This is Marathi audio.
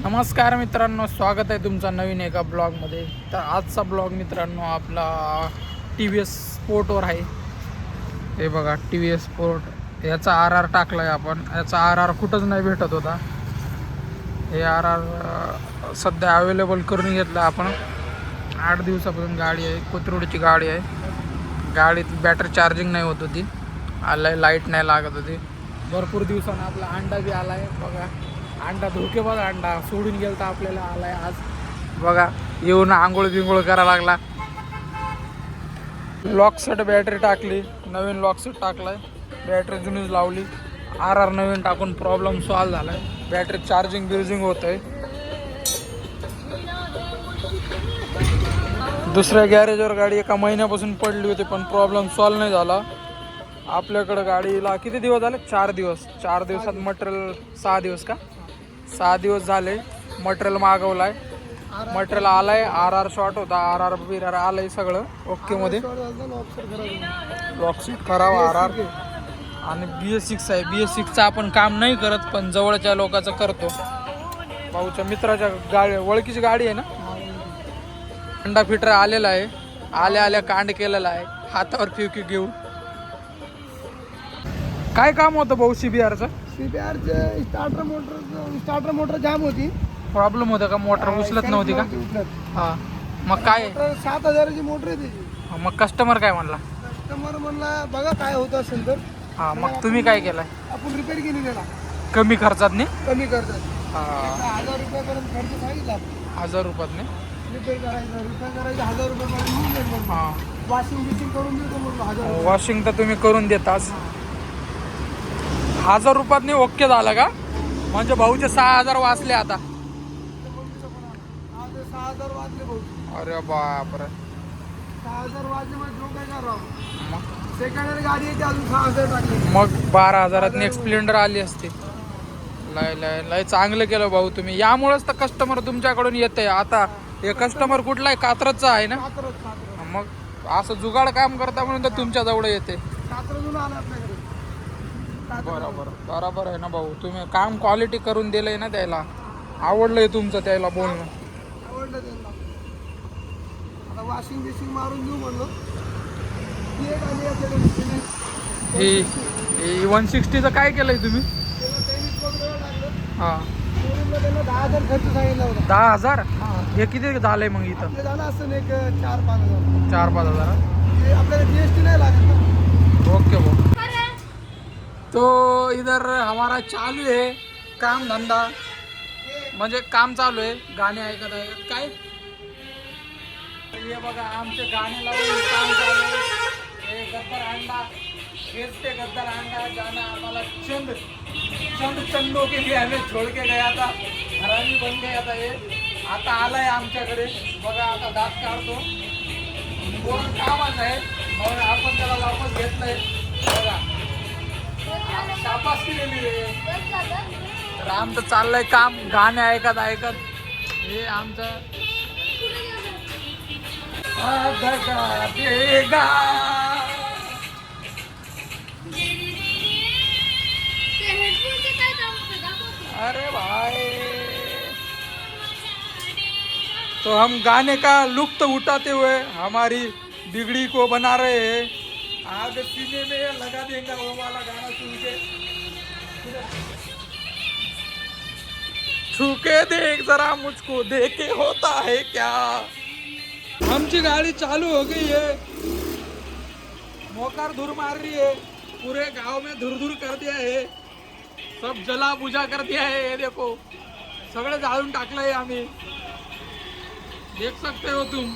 नमस्कार मित्रांनो, स्वागत आहे तुमचं नवीन एका ब्लॉगमध्ये. तर आजचा ब्लॉग मित्रांनो आपला टी व्ही एस स्पोर्टवर आहे. हे बघा, टी व्ही एस स्पोर्ट याचा RR टाकला आहे आपण. याचा RR कुठंच नाही भेटत होता. हे RR सध्या अवेलेबल करून घेतलं आपण. 8 दिवसापासून गाडी आहे, कोथरूडची गाडी आहे. गाडीत बॅटरी चार्जिंग नाही होत होती, आलाय लाईट नाही लागत होती. भरपूर दिवसानं आपला अंडा बी आला आहे. बघा अंडा, धोके बघा, अंडा सोडून गेला तर आपल्याला आलाय आज. बघा येऊन आंघोळ बिंघोळ करायला लागला. लॉकसेट बॅटरी टाकली, नवीन लॉकसेट टाकलाय. बॅटरी जुनीच लावली. RR नवीन टाकून प्रॉब्लेम सॉल्व झालाय. बॅटरी चार्जिंग बिर्जिंग होत आहे. दुसऱ्या गॅरेजवर गाडी एका महिन्यापासून पडली होती, पण प्रॉब्लेम सॉल्व नाही झाला. आपल्याकडं गाडीला किती दिवस झाले? 4 दिवस. 4 दिवसात मटेरियल 6 दिवस का? 6 दिवस झाले. मटेरियल मागवलाय, मटेरियल आलाय. RR शॉर्ट होता, RR बिरार आलंय सगळं ओके मध्ये. लॉकशीट खराब RR आणि BS6 आहे. BS6चं आपण काम नाही करत, पण जवळच्या लोकांचं करतो. भाऊच्या मित्राच्या गाडी, ओळखीची गाडी आहे ना. अंडा फिटर आलेला आहे. आल्या कांड केलेला आहे हातावर फ्युकी घेऊन. काय काम होतं भाऊ CBRचं? CBRचे स्टार्टर मोटर जाम होती. प्रॉब्लेम होता का? मोटर उचलत नव्हती का? हा, मग काय? 7,000ची मोटर आहे त्याची. मग कस्टमर काय म्हणला? कस्टमर म्हणला बघा काय होत असेल तर. हा, मग तुम्ही काय केलंय? आपण रिपेअर केली त्याला कमी खर्चात नाही? कमी करतात. हा, 1,000 रुपयापर्यंत खर्च सांगितला. 1000 रुपयात नाही? रिपेअर करायचं 1,000 रुपयापर्यंत होऊन जाईल. मग हा, वॉशिंग करून देतो म्हणून 1,000 रुपये. वॉशिंग तर तुम्ही करून देताच. 1000 रुपयात नाही ओके झालं का? म्हणजे भाऊचे 6000 वाचले आता. आज 6,000 वाजले भाऊ. अरे बापरे. 6,000 वाजले म्हणजे जो काय करावं. मग सेकंड हँड गाडी आहे ती अजून 6,000 टाकली. मग 12,000त स्प्लेंडर आली असती. लय चांगलं केलं भाऊ तुम्ही. यामुळेच तर कस्टमर तुमच्याकडून येते. आता हे कस्टमर कुठला आहे? कात्रजचा आहे ना. कात्रज मग असं जुगाड काम करता म्हणून तर तुमच्या जवळ येते. कात्रजून आला आपल्याकडे. बरोबर आहे ना भाऊ. तुम्ही काम क्वालिटी करून दिलंय ना त्याला. आवडलंय तुमचं त्याला बोलणं. आवडलं त्यांना. आता वॉशिंग बिशिंग मारून देऊ म्हणलं. ती एक आली आहे ही 160चं काय केलंय तुम्ही? त्याला टेनिस वगैरे टाकलं. हा, शोरूमला त्यांना 10,000 खर्च सांगितला होता. 10,000? हे किती झालंय मग इथं? आपलं झालं असतं ना एक 4-5 हजार. 4-5 हजार? ते आपल्याला GST नाही लागत ना. ओके भाऊ. तो इधर हमारा चालू है काम धंदा, म्हणजे काम चालू आहे. गाणे ऐकत आहे काय? हे बघा आमचे गाणे लावून काम चालू आहे. हे गद्दार अंडा, हेच ते गद्दार अंडा जाना हमारा चंद चंदों के लिए हमें छोड़ के गया था, हरामी बन गया था. हे आता आलाय आमच्याकडे. बघा आता दात काढतो. कोण कामाच आहे मग आपण त्याला वापस घेतलंय. बघा शाबास केलेली आहे. तर आमचं चाललंय काम गाणे ऐकत ऐकत. हे आमचं देगा. अरे भाई, तो हम गाने का लुत्फ उठाते हुए हमारी बिगड़ी को बना रहे हैं. आग सीने में लगा देंगे वो वाला गाना सुन के. छू के देख जरा मुझको, देखे होता है क्या. आमची गाड़ी चालू हो गई है. मोकार धूर मार रही है. पूरे गांव में धूर धूर कर दिया है. सब जला बुझा कर दिया है. ये देखो सगळे जाळून टाकलंय आम्ही. देख सकते हो तुम.